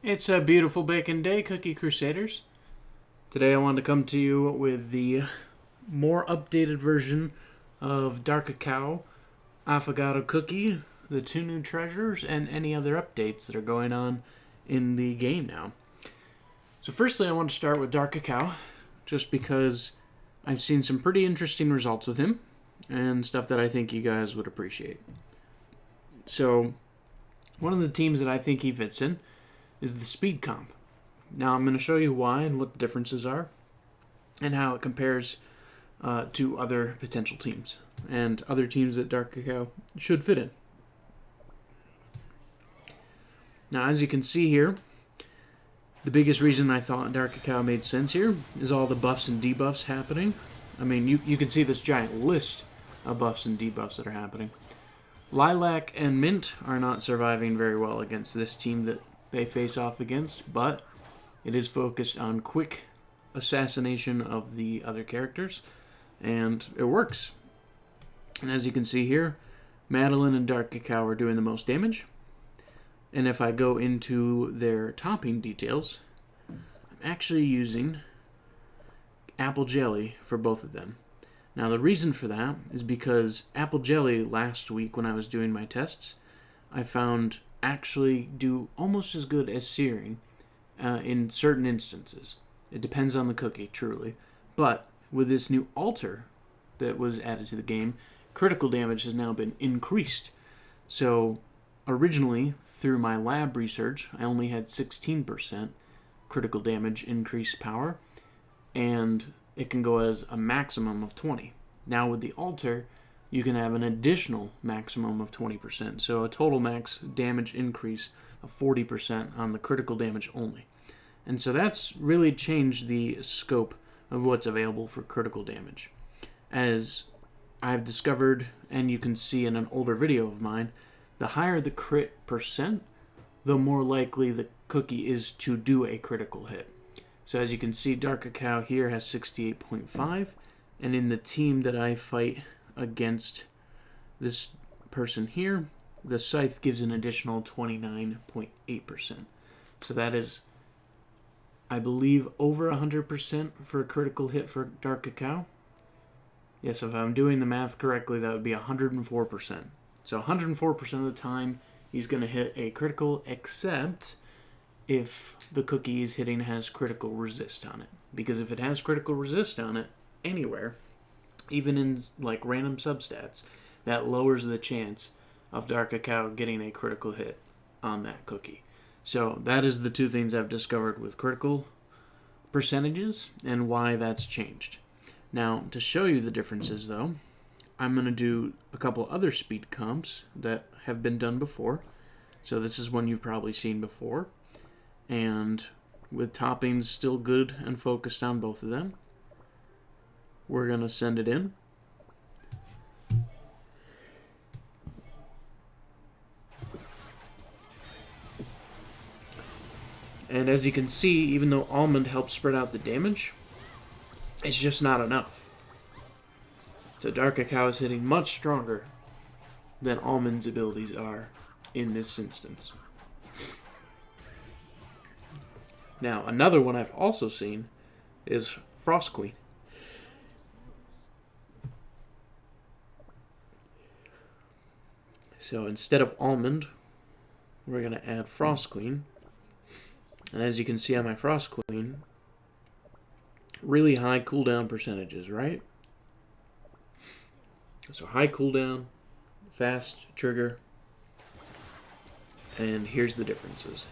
It's a beautiful bacon day, Cookie Crusaders. Today I wanted to come to you with the more updated version of Dark Cacao, Affogato Cookie, the two new treasures, and any other updates that are going on in the game now. So firstly, I want to start with Dark Cacao, just because I've seen some pretty interesting results with him, and stuff that I think you guys would appreciate. So, one of the teams that I think he fits in is the speed comp. Now I'm going to show you why and what the differences are and how it compares to other potential teams and other teams that Dark Cacao should fit in. Now, as you can see here, the biggest reason I thought Dark Cacao made sense here is all the buffs and debuffs happening. I mean, you can see this giant list of buffs and debuffs that are happening. Lilac and Mint are not surviving very well against this team that they face off against, but it is focused on quick assassination of the other characters, and it works. And as you can see here, Madeline and Dark Cacao are doing the most damage. And if I go into their topping details, I'm actually using apple jelly for both of them. Now the reason for that is because apple jelly last week when I was doing my tests, I found actually do almost as good as searing in certain instances. It depends on the cookie, truly. But with this new altar that was added to the game, critical damage has now been increased. So originally, through my lab research, I only had 16% critical damage increased power, and it can go as a maximum of 20. Now with the altar, you can have an additional maximum of 20%. So a total max damage increase of 40% on the critical damage only. And so that's really changed the scope of what's available for critical damage. As I've discovered, and you can see in an older video of mine, the higher the crit percent, the more likely the cookie is to do a critical hit. So as you can see, Dark Cacao here has 68.5, and in the team that I fight against this person here, the scythe gives an additional 29.8%. So that is, I believe, over 100% for a critical hit for Dark Cacao. Yes, if I'm doing the math correctly, that would be 104%. So 104% of the time, he's going to hit a critical, except if the cookie he's hitting has critical resist on it. Because if it has critical resist on it, anywhere, even in like random substats, that lowers the chance of Dark Cacao getting a critical hit on that cookie. So that is the two things I've discovered with critical percentages and why that's changed. Now, to show you the differences though, I'm going to do a couple other speed comps that have been done before. So this is one you've probably seen before. And with toppings still good and focused on both of them, we're going to send it in. And as you can see, even though Almond helps spread out the damage, it's just not enough. So Dark Cacao is hitting much stronger than Almond's abilities are in this instance. Now, another one I've also seen is Frost Queen. So instead of Almond, we're going to add Frost Queen. And as you can see on my Frost Queen, really high cooldown percentages, right? So high cooldown, fast trigger, and here's the differences.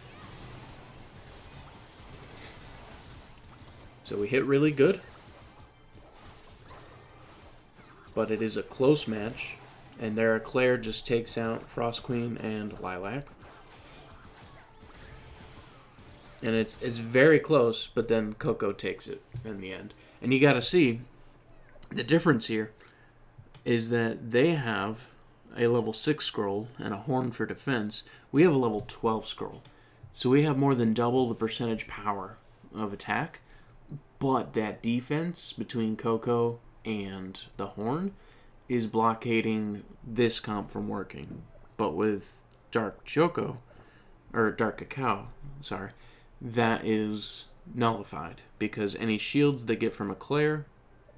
So we hit really good, but it is a close match, and there Claire just takes out Frost Queen and Lilac. And it's very close, but then Coco takes it in the end. And you gotta see, the difference here is that they have a level 6 scroll and a horn for defense. We have a level 12 scroll. So we have more than double the percentage power of attack. But that defense between Coco and the horn is blockading this comp from working. But with Dark Choco, or Dark Cacao, sorry, that is nullified because any shields they get from Eclair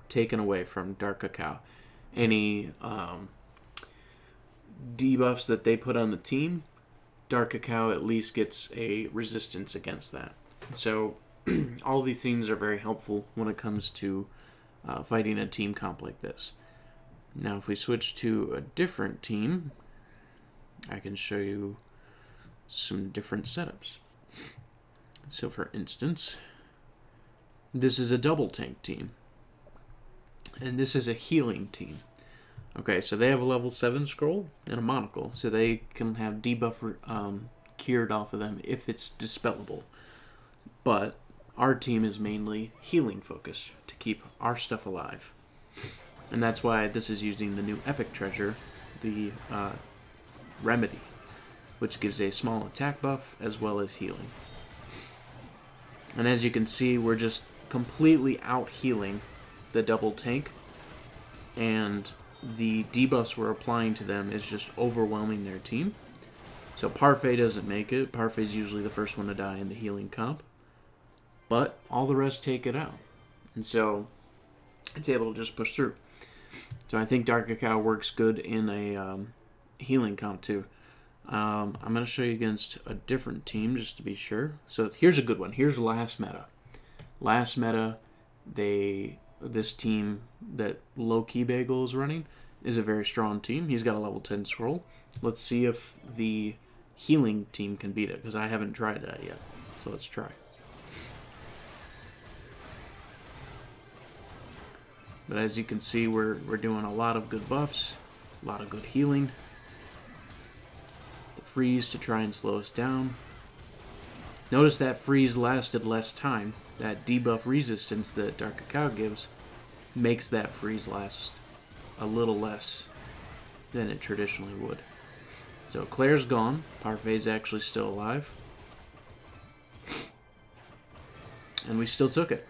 taken away from Dark Cacao. Any debuffs that they put on the team, Dark Cacao at least gets a resistance against that. So all these things are very helpful when it comes to fighting a team comp like this. Now if we switch to a different team, I can show you some different setups. So for instance, this is a double tank team. And this is a healing team. Okay, so they have a level 7 scroll and a monocle, so they can have debuff cured off of them if it's dispellable. But our team is mainly healing focused to keep our stuff alive. And that's why this is using the new epic treasure, the Remedy, which gives a small attack buff as well as healing. And as you can see, we're just completely out healing the double tank, and the debuffs we're applying to them is just overwhelming their team. So Parfait doesn't make it. Parfait's usually the first one to die in the healing comp, but all the rest take it out, and so it's able to just push through. So I think Dark Cacao works good in a healing comp too. I'm going to show you against a different team just to be sure. So here's a good one. Here's last meta. Last meta, this team that Low Key Bagel is running is a very strong team. He's got a level 10 scroll. Let's see if the healing team can beat it, because I haven't tried that yet. So let's try. But as you can see, we're doing a lot of good buffs, a lot of good healing. The freeze to try and slow us down. Notice that freeze lasted less time. That debuff resistance that Dark Cacao gives makes that freeze last a little less than it traditionally would. So Claire's gone. Parfait's actually still alive. And we still took it.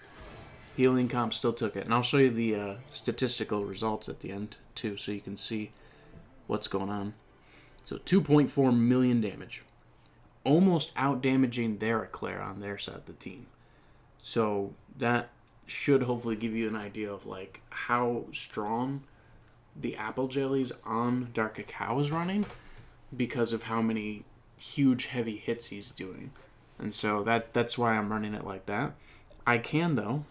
Healing comp still took it. And I'll show you the statistical results at the end too, so you can see what's going on. So 2.4 million damage. Almost out-damaging their Eclair on their side of the team. So that should hopefully give you an idea of like how strong the apple jellies on Dark Cacao is running because of how many huge heavy hits he's doing. And so that's why I'm running it like that. I can though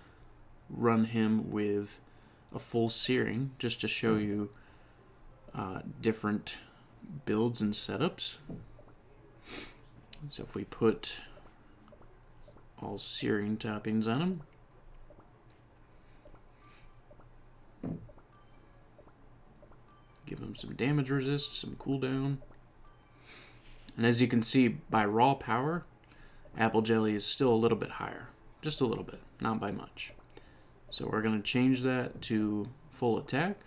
run him with a full searing just to show you different builds and setups. So if we put all searing toppings on him, give him some damage resist, some cooldown. And as you can see, by raw power, Apple Jelly is still a little bit higher. Just a little bit, not by much. So we're going to change that to full attack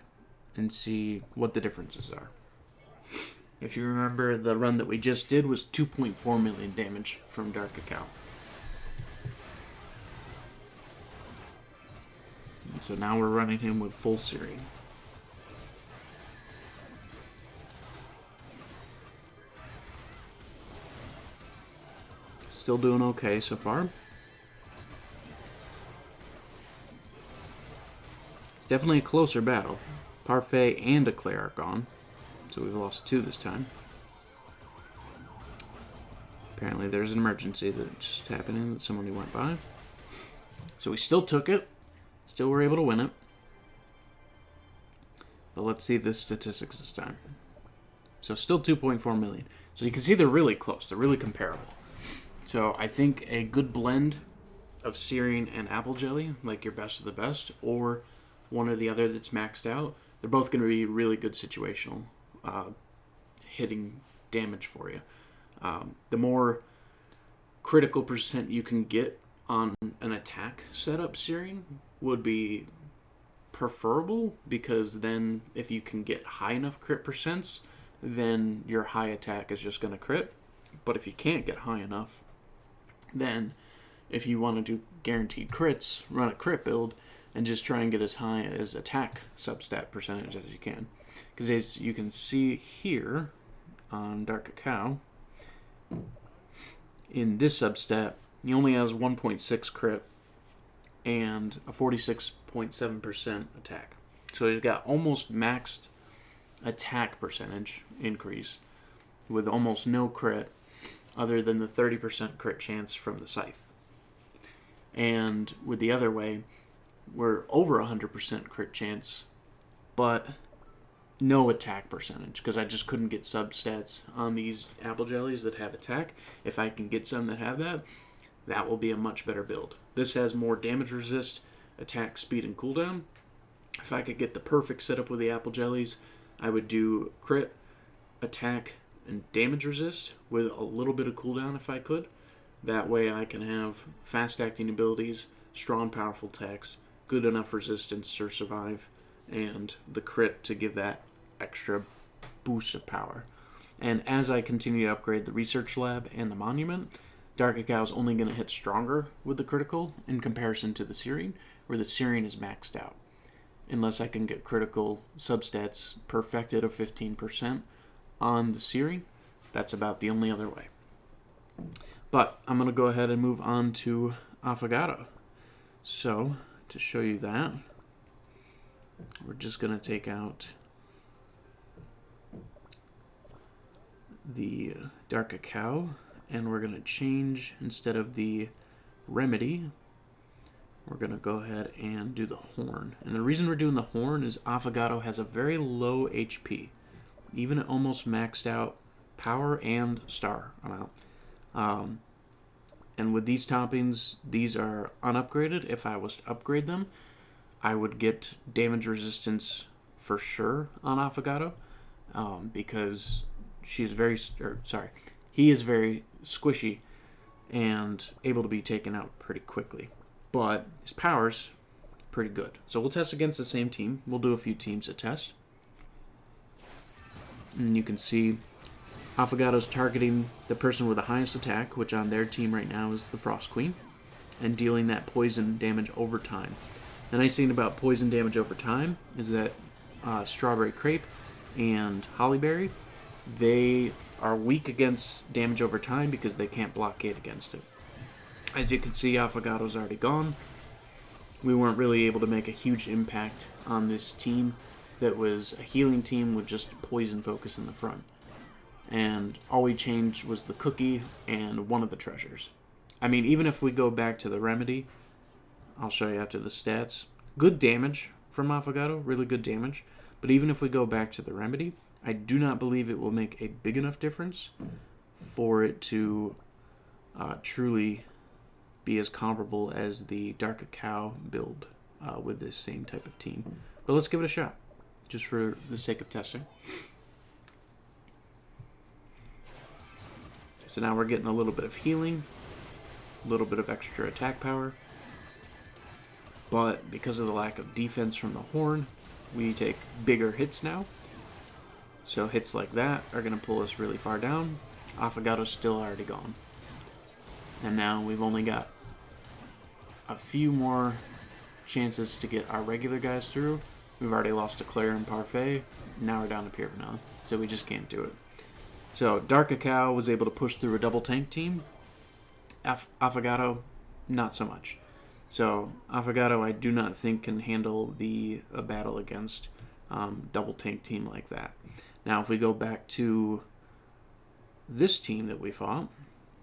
and see what the differences are. If you remember, the run that we just did was 2.4 million damage from Dark Cacao. And so now we're running him with full searing. Still doing okay so far. It's definitely a closer battle. Parfait and Eclair are gone, so we've lost 2 this time. Apparently there's an emergency that just happened that somebody went by. So we still took it. Still were able to win it. But let's see the statistics this time. So still 2.4 million. So you can see they're really close. They're really comparable. So I think a good blend of searing and apple jelly, like your best of the best, or one or the other that's maxed out, they're both going to be really good situational hitting damage for you. The more critical percent you can get on an attack setup searing would be preferable, because then if you can get high enough crit percents, then your high attack is just going to crit. But if you can't get high enough, then if you want to do guaranteed crits, run a crit build and just try and get as high as attack substat percentage as you can. Because as you can see here on Dark Cacao, in this substat, he only has 1.6 crit and a 46.7% attack. So he's got almost maxed attack percentage increase with almost no crit other than the 30% crit chance from the scythe. And with the other way, we're over 100% crit chance, but no attack percentage, because I just couldn't get substats on these apple jellies that have attack. If I can get some that have that, that will be a much better build. This has more damage resist, attack, speed, and cooldown. If I could get the perfect setup with the apple jellies, I would do crit, attack, and damage resist with a little bit of cooldown if I could. That way I can have fast acting abilities, strong powerful attacks, good enough resistance to survive, and the crit to give that extra boost of power. And as I continue to upgrade the research lab and the monument, Dark Cacao is only going to hit stronger with the critical in comparison to the Searing, where the Searing is maxed out. Unless I can get critical substats perfected of 15% on the Searing, that's about the only other way. But I'm going to go ahead and move on to Affogato. So, to show you that, we're just going to take out the Dark Cacao, and we're going to change, instead of the remedy, we're going to go ahead and do the horn. And the reason we're doing the horn is Affogato has a very low HP, even at almost maxed out power and star amount. And with these toppings, these are unupgraded. If I was to upgrade them, I would get damage resistance for sure on Affogato, because he is very squishy and able to be taken out pretty quickly. But his power's pretty good. So we'll test against the same team. We'll do a few teams to test. And you can see Affogato's targeting the person with the highest attack, which on their team right now is the Frost Queen, and dealing that poison damage over time. The nice thing about poison damage over time is that Strawberry Crepe and Hollyberry, they are weak against damage over time because they can't blockade against it. As you can see, Affogato's already gone. We weren't really able to make a huge impact on this team that was a healing team with just poison focus in the front. And all we changed was the cookie and one of the treasures. I mean, even if we go back to the remedy, I'll show you after the stats. Good damage from Affogato, really good damage. But even if we go back to the remedy, I do not believe it will make a big enough difference for it to truly be as comparable as the Dark Cacao build with this same type of team. But let's give it a shot, just for the sake of testing. So now we're getting a little bit of healing, a little bit of extra attack power. But because of the lack of defense from the horn, we take bigger hits now. So hits like that are going to pull us really far down. Affogato's still already gone. And now we've only got a few more chances to get our regular guys through. We've already lost to Claire and Parfait. Now we're down to Pure Vanilla. So we just can't do it. So Dark Cacao was able to push through a double tank team. Affogato, not so much. So Affogato, I do not think can handle a battle against double tank team like that. Now, if we go back to this team that we fought,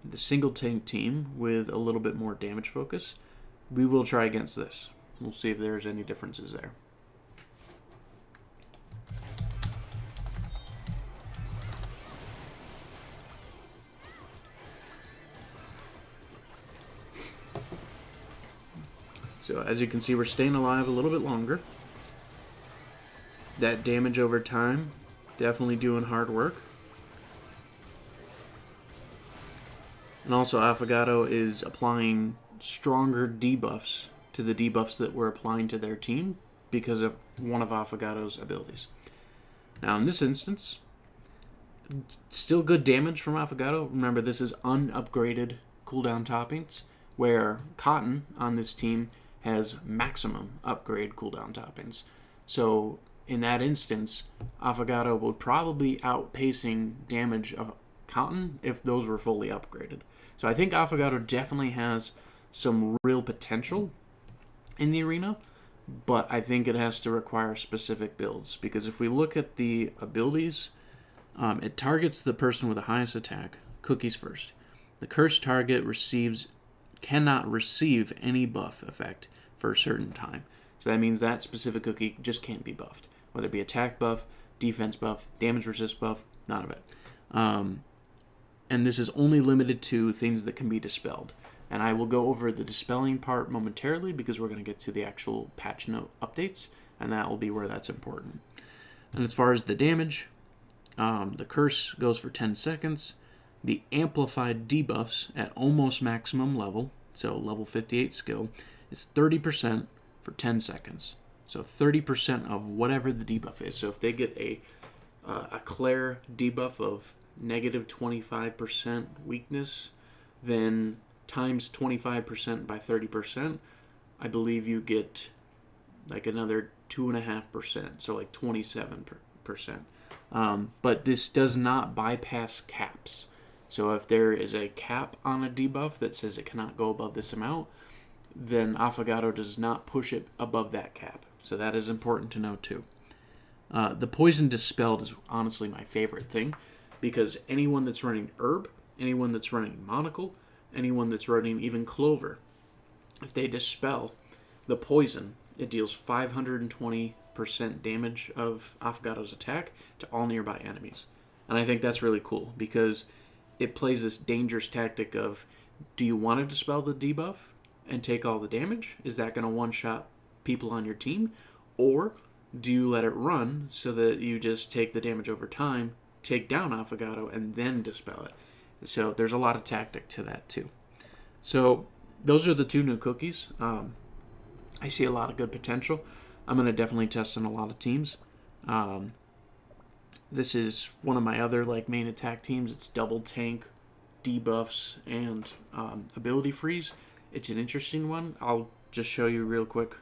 the single tank team with a little bit more damage focus, we will try against this. We'll see if there's any differences there. So as you can see, we're staying alive a little bit longer. That damage over time, definitely doing hard work. And also Affogato is applying stronger debuffs to the debuffs that we're applying to their team because of one of Affogato's abilities. Now in this instance, still good damage from Affogato. Remember, this is unupgraded cooldown toppings, where Cotton on this team has maximum upgrade cooldown toppings. So in that instance, Affogato would probably outpacing damage of cotton if those were fully upgraded. So I think Affogato definitely has some real potential in the arena, but I think it has to require specific builds, because if we look at the abilities, it targets the person with the highest attack, cookies first. The cursed target cannot receive any buff effect for a certain time. So that means that specific cookie just can't be buffed, whether it be attack buff, defense buff, damage resist buff, none of it. And this is only limited to things that can be dispelled. And I will go over the dispelling part momentarily, because we're going to get to the actual patch note updates, and that will be where that's important. And as far as the damage, the curse goes for 10 seconds. The amplified debuffs at almost maximum level, so level 58 skill, is 30% for 10 seconds. So 30% of whatever the debuff is. So if they get a Claire debuff of negative 25% weakness, then times 25% by 30%, I believe you get like another 2.5%, so like 27%. But this does not bypass caps. So if there is a cap on a debuff that says it cannot go above this amount, then Affogato does not push it above that cap. So that is important to know too. The poison dispelled is honestly my favorite thing, because anyone that's running herb, anyone that's running monocle, anyone that's running even clover, if they dispel the poison, it deals 520% damage of Affogato's attack to all nearby enemies. And I think that's really cool, because it plays this dangerous tactic of, do you want to dispel the debuff and take all the damage? Is that going to one-shot people on your team? Or do you let it run so that you just take the damage over time, take down Affogato, and then dispel it? So there's a lot of tactic to that too. So those are the two new cookies. I see a lot of good potential. I'm going to definitely test on a lot of teams. This is one of my other main attack teams. It's double tank, debuffs, and ability freeze. It's an interesting one. I'll just show you real quick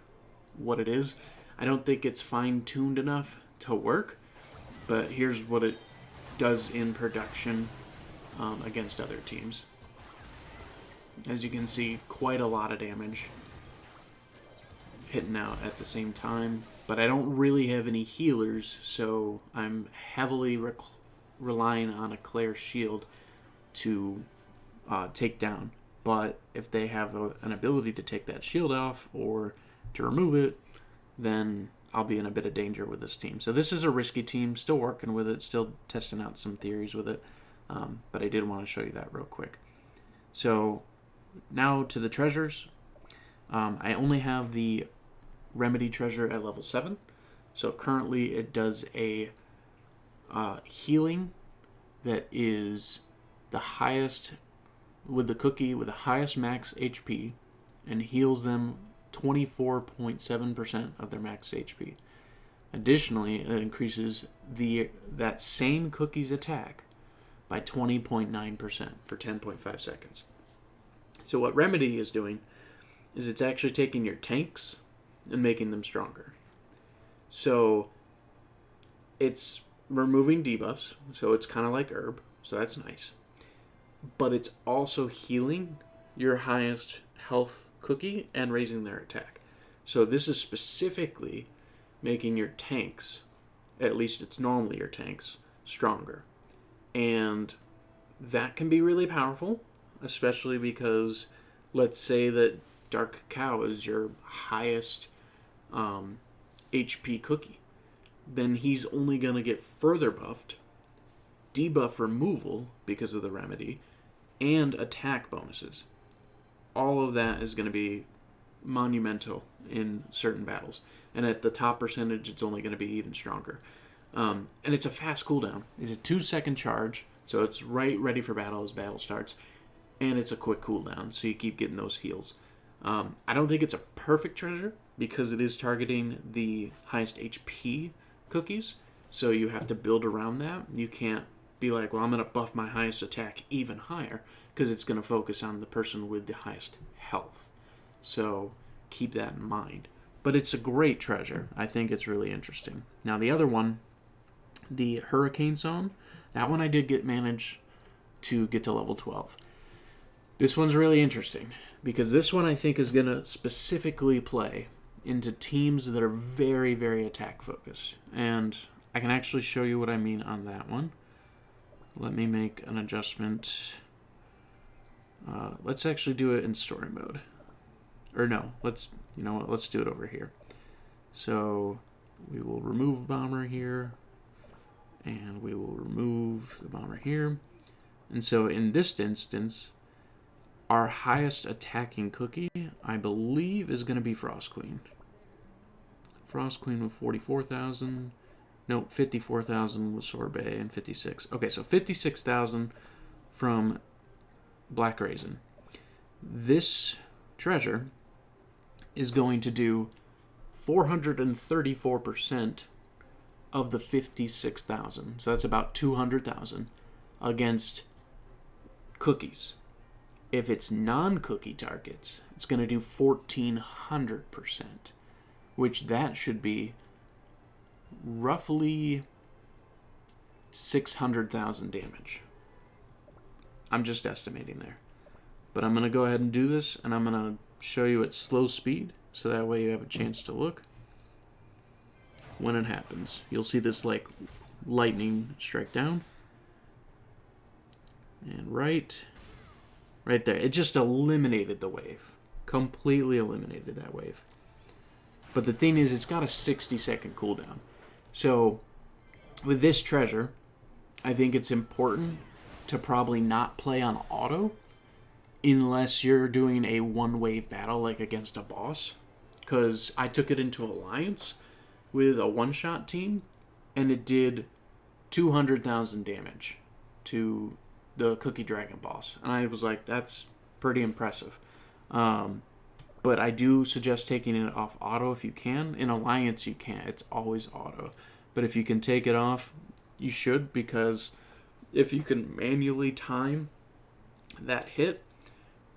what it is. I don't think it's fine-tuned enough to work, but here's what it does in production against other teams. As you can see, quite a lot of damage hitting out at the same time, but I don't really have any healers, so I'm heavily relying on a Claire shield to take down. But if they have an ability to take that shield off or to remove it, then I'll be in a bit of danger with this team. So this is a risky team, still working with it, still testing out some theories with it, but I did want to show you that real quick. So now to the treasures. I only have the Remedy treasure at level 7. So currently it does a healing that is the highest with the cookie with the highest max HP, and heals them 24.7% of their max HP. Additionally, it increases that same cookie's attack by 20.9% for 10.5 seconds. So what Remedy is doing is it's actually taking your tanks and making them stronger. So it's removing debuffs, so it's kind of like herb, so that's nice. But it's also healing your highest health cookie and raising their attack. So this is specifically making your tanks, at least it's normally your tanks, stronger. And that can be really powerful, especially because let's say that Dark Cacao is your highest HP cookie. Then he's only going to get further buffed, debuff removal because of the remedy, and attack bonuses. All of that is going to be monumental in certain battles. And at the top percentage, it's only going to be even stronger. And it's a fast cooldown. It's a 2-second charge, so it's ready for battle as battle starts. And it's a quick cooldown, so you keep getting those heals. I don't think it's a perfect treasure because it is targeting the highest HP cookies, so you have to build around that. You can't be like, well, I'm going to buff my highest attack even higher, because it's going to focus on the person with the highest health. So keep that in mind. But it's a great treasure. I think it's really interesting. Now the other one, the Hurricane Zone, that one I did get manage to get to level 12. This one's really interesting because this one I think is going to specifically play into teams that are very, very attack focused. And I can actually show you what I mean on that one. Let me make an adjustment. Let's actually do it in story mode. Or no, let's do it over here. So we will remove bomber here, and we will remove the bomber here. And so in this instance, our highest attacking cookie, I believe, is going to be Frost Queen. Frost Queen with 44,000. No, 54,000 with Sorbet and 56. Okay, so 56,000 from Black Raisin. This treasure is going to do 434% of the 56,000. So that's about 200,000 against cookies. If it's non-cookie targets, it's going to do 1,400%, which that should be roughly 600,000 damage. I'm just estimating there. But I'm going to go ahead and do this, and I'm going to show you at slow speed, so that way you have a chance to look when it happens. You'll see this like lightning strike down. And right there. It just eliminated the wave. Completely eliminated that wave. But the thing is, it's got a 60-second cooldown. So with this treasure, I think it's important to probably not play on auto unless you're doing a one-wave battle like against a boss. Because I took it into Alliance with a one-shot team, and it did 200,000 damage to the Cookie Dragon boss. And I was like, that's pretty impressive. But I do suggest taking it off auto if you can. In Alliance, you can't. It's always auto. But if you can take it off, you should, because if you can manually time that hit,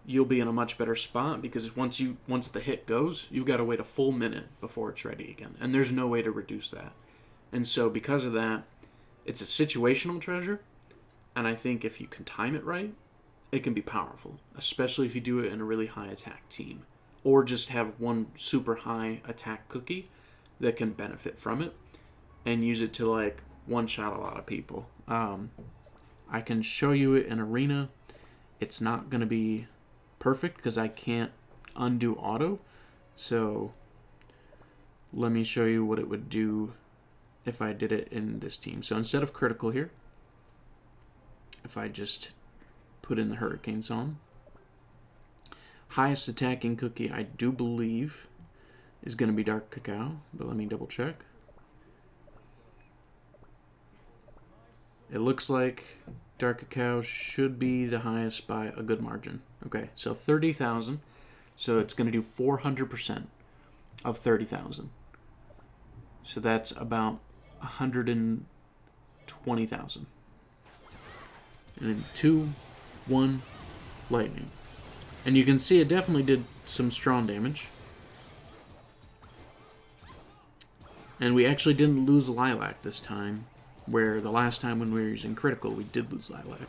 you'll be in a much better spot, because once the hit goes, you've got to wait a full minute before it's ready again. And there's no way to reduce that. And so because of that, it's a situational treasure. And I think if you can time it right, it can be powerful, especially if you do it in a really high attack team, or just have one super high attack cookie that can benefit from it and use it to like one-shot a lot of people. I can show you it in Arena. It's not going to be perfect because I can't undo auto. So let me show you what it would do if I did it in this team. So instead of critical here, if I just put in the Hurricane Song, highest attacking cookie I do believe is going to be Dark Cacao, but let me double check. It looks like Dark Cacao should be the highest by a good margin. Okay, so 30,000. So it's going to do 400% of 30,000. So that's about 120,000. And then 2, 1, lightning. And you can see it definitely did some strong damage. And we actually didn't lose Lilac this time, where the last time when we were using critical, we did lose Lilac.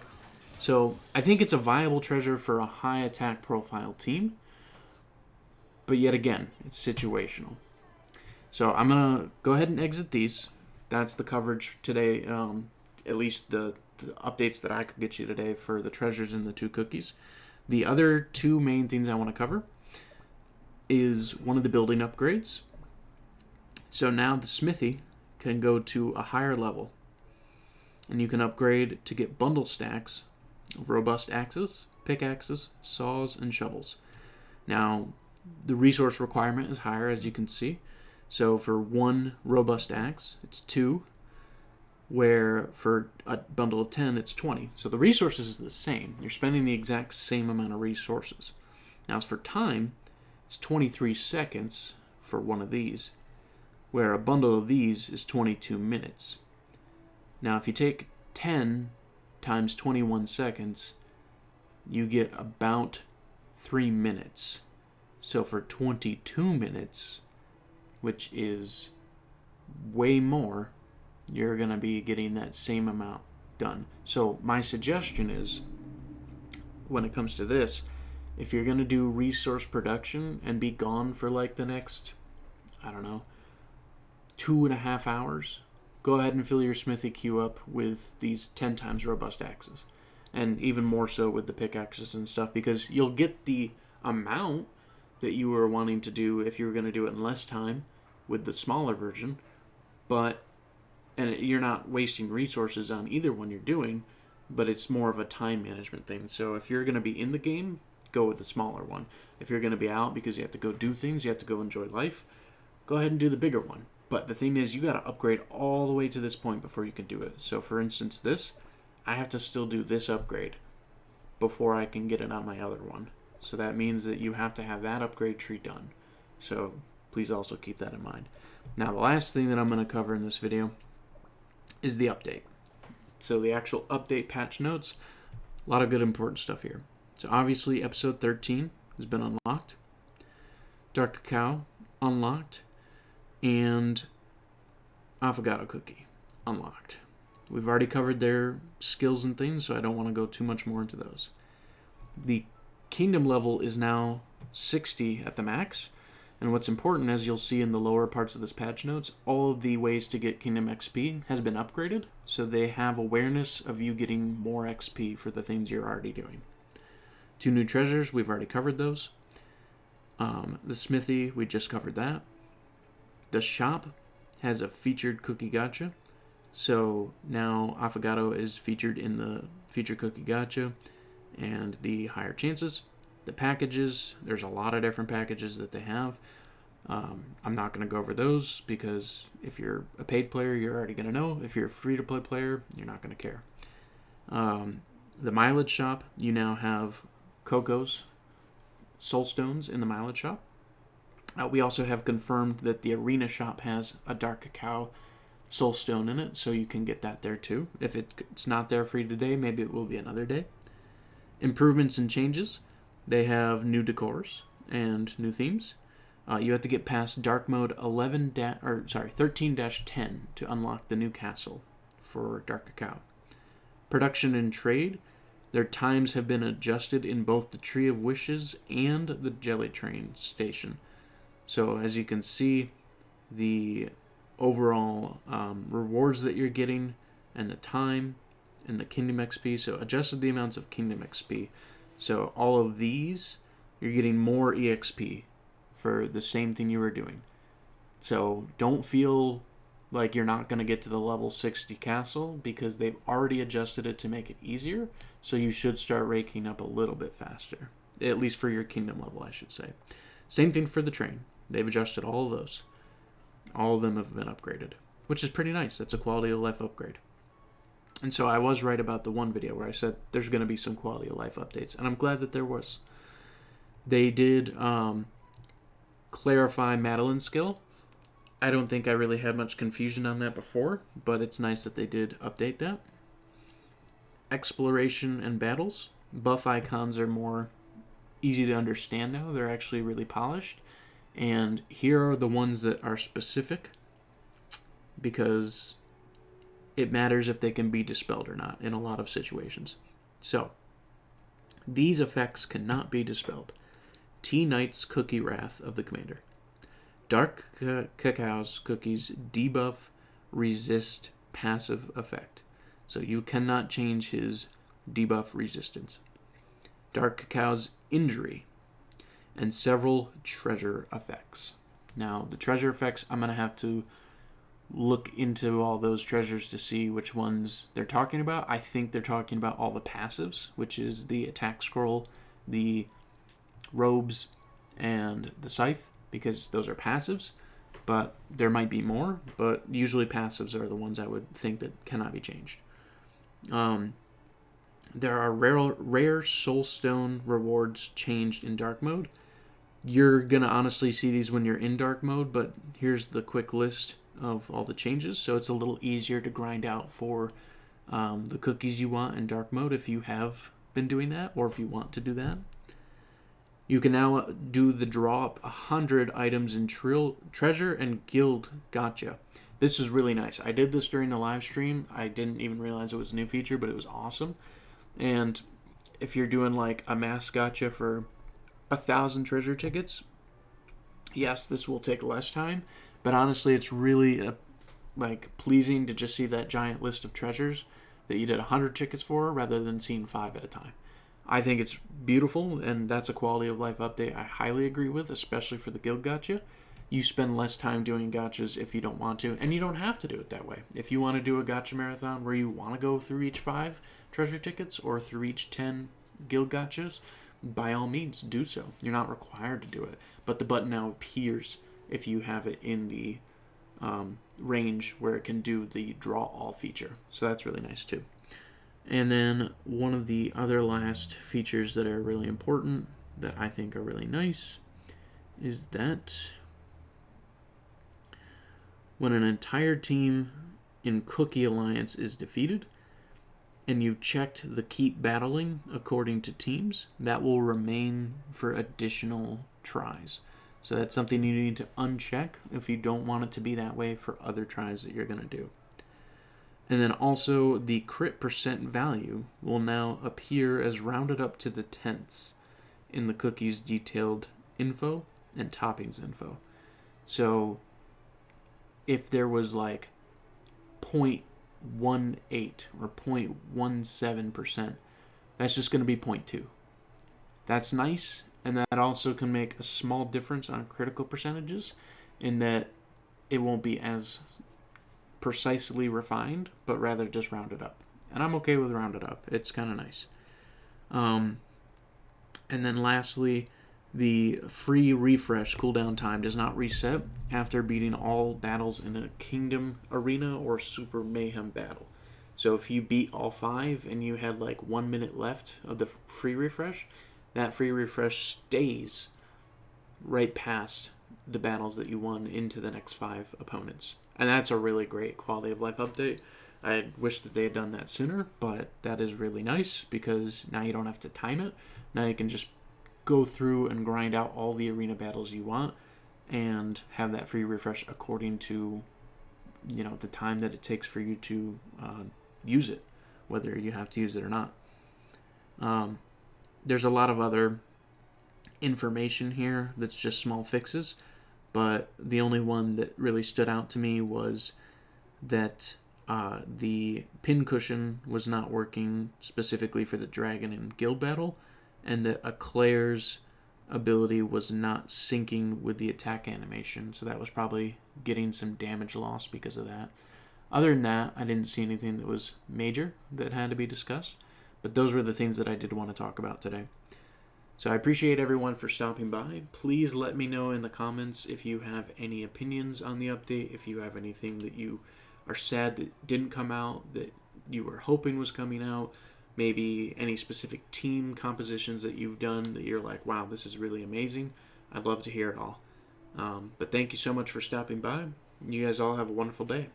So I think it's a viable treasure for a high attack profile team. But yet again, it's situational. So I'm going to go ahead and exit these. That's the coverage today, at least the updates that I could get you today for the treasures and the 2 cookies. The other 2 main things I want to cover is one of the building upgrades. So now the smithy can go to a higher level, and you can upgrade to get bundle stacks of robust axes, pickaxes, saws, and shovels. Now the resource requirement is higher, as you can see. So for 1 robust axe, it's 2, where for a bundle of 10, it's 20. So the resources is the same. You're spending the exact same amount of resources. Now as for time, it's 23 seconds for one of these, where a bundle of these is 22 minutes. Now if you take 10 times 21 seconds, you get about 3 minutes. So for 22 minutes, which is way more, you're going to be getting that same amount done. So my suggestion is, when it comes to this, if you're going to do resource production and be gone for like the next, I don't know, 2.5 hours, go ahead and fill your smithy queue up with these 10 times robust axes. And even more so with the pickaxes and stuff, because you'll get the amount that you were wanting to do if you were going to do it in less time with the smaller version, and you're not wasting resources on either one you're doing, but it's more of a time management thing. So if you're going to be in the game, go with the smaller one. If you're going to be out because you have to go do things, you have to go enjoy life, go ahead and do the bigger one. But the thing is, you got to upgrade all the way to this point before you can do it. So for instance, this, I have to still do this upgrade before I can get it on my other one. So that means that you have to have that upgrade tree done. So please also keep that in mind. Now, the last thing that I'm going to cover in this video is the update. So the actual update patch notes, a lot of good important stuff here. So obviously episode 13 has been unlocked. Dark Cacao unlocked. And Affogato cookie unlocked. We've already covered their skills and things, so I don't want to go too much more into those. The kingdom level is now 60 at the max. And what's important, as you'll see in the lower parts of this patch notes, all of the ways to get kingdom XP has been upgraded, so they have awareness of you getting more XP for the things you're already doing. 2 new treasures, we've already covered those. The smithy, we just covered that. The shop has a featured cookie gacha, so now Affogato is featured in the featured cookie gacha and the higher chances. The packages, there's a lot of different packages that they have. I'm not going to go over those because if you're a paid player, you're already going to know. If you're a free-to-play player, you're not going to care. The mileage shop, you now have Coco's soul stones in the mileage shop. We also have confirmed that the arena shop has a dark cacao soul stone in it, so you can get that there too. If it's not there for you today, maybe it will be another day. Improvements and changes. They have new decors and new themes. You have to get past dark mode 13-10 to unlock the new castle for dark cacao. Production and trade. Their times have been adjusted in both the Tree of Wishes and the Jelly Train station. So as you can see, the overall rewards that you're getting and the time and the Kingdom XP. So adjusted the amounts of Kingdom XP. So all of these, you're getting more EXP for the same thing you were doing. So don't feel like you're not going to get to the level 60 castle because they've already adjusted it to make it easier. So you should start raking up a little bit faster. At least for your kingdom level, I should say. Same thing for the train. They've adjusted all of those. All of them have been upgraded, which is pretty nice. That's a quality of life upgrade. And so I was right about the one video where I said there's going to be some quality of life updates, and I'm glad that there was. They did clarify Madeline's skill. I don't think I really had much confusion on that before, but it's nice that they did update that. Exploration and battles. Buff icons are more easy to understand now. They're actually really polished. And here are the ones that are specific because it matters if they can be dispelled or not in a lot of situations. So, these effects cannot be dispelled. T-Knight's Cookie Wrath of the Commander. Dark Cacao's cookies debuff resist passive effect. So you cannot change his debuff resistance. Dark Cacao's injury. And several treasure effects. Now, the treasure effects, I'm going to have to look into all those treasures to see which ones they're talking about. I think they're talking about all the passives, which is the attack scroll, the robes, and the scythe, because those are passives. But there might be more, but usually passives are the ones I would think that cannot be changed. There are rare soulstone rewards changed in dark mode. You're going to honestly see these when you're in dark mode, but here's the quick list of all the changes. So it's a little easier to grind out for the cookies you want in dark mode if you have been doing that or if you want to do that. You can now do the draw up 100 items in treasure and guild gacha. This is really nice. I did this during the live stream. I didn't even realize it was a new feature, but it was awesome. And if you're doing like a mass gacha for 1,000 treasure tickets, yes, this will take less time. But honestly, it's really like pleasing to just see that giant list of treasures that you did 100 tickets for rather than seeing 5 at a time. I think it's beautiful, and that's a quality of life update I highly agree with, especially for the guild gacha. You spend less time doing gachas if you don't want to, and you don't have to do it that way. If you want to do a gacha marathon where you want to go through each 5 treasure tickets or through each 10 guild gachas, by all means do so. You're not required to do it, but the button now appears if you have it in the range where it can do the draw all feature. So that's really nice too. And then one of the other last features that are really important that I think are really nice is that when an entire team in Cookie Alliance is defeated and you've checked the keep battling according to teams, that will remain for additional tries. So that's something you need to uncheck if you don't want it to be that way for other tries that you're going to do. And then also the crit percent value will now appear as rounded up to the tenths in the cookie's detailed info and toppings info. So if there was like 0.18 or 0.17%, that's just going to be 0.2. That's nice, and that also can make a small difference on critical percentages in that it won't be as precisely refined, but rather just rounded up. And I'm okay with rounded up. It's kind of nice. And then lastly, the free refresh cooldown time does not reset after beating all battles in a Kingdom Arena or Super Mayhem battle. So if you beat all 5 and you had like 1 minute left of the free refresh, that free refresh stays right past the battles that you won into the next 5 opponents. And that's a really great quality of life update. I wish that they had done that sooner, but that is really nice because now you don't have to time it. Now you can just go through and grind out all the arena battles you want and have that free refresh according to, you know, the time that it takes for you to use it, whether you have to use it or not. There's a lot of other information here that's just small fixes, but the only one that really stood out to me was that the pin cushion was not working specifically for the dragon in guild battle, and that Eclair's ability was not syncing with the attack animation, so that was probably getting some damage loss because of that. Other than that, I didn't see anything that was major that had to be discussed, but those were the things that I did want to talk about today. So I appreciate everyone for stopping by. Please let me know in the comments if you have any opinions on the update, if you have anything that you are sad that didn't come out, that you were hoping was coming out, maybe any specific team compositions that you've done that you're like, wow, this is really amazing. I'd love to hear it all. But thank you so much for stopping by. You guys all have a wonderful day.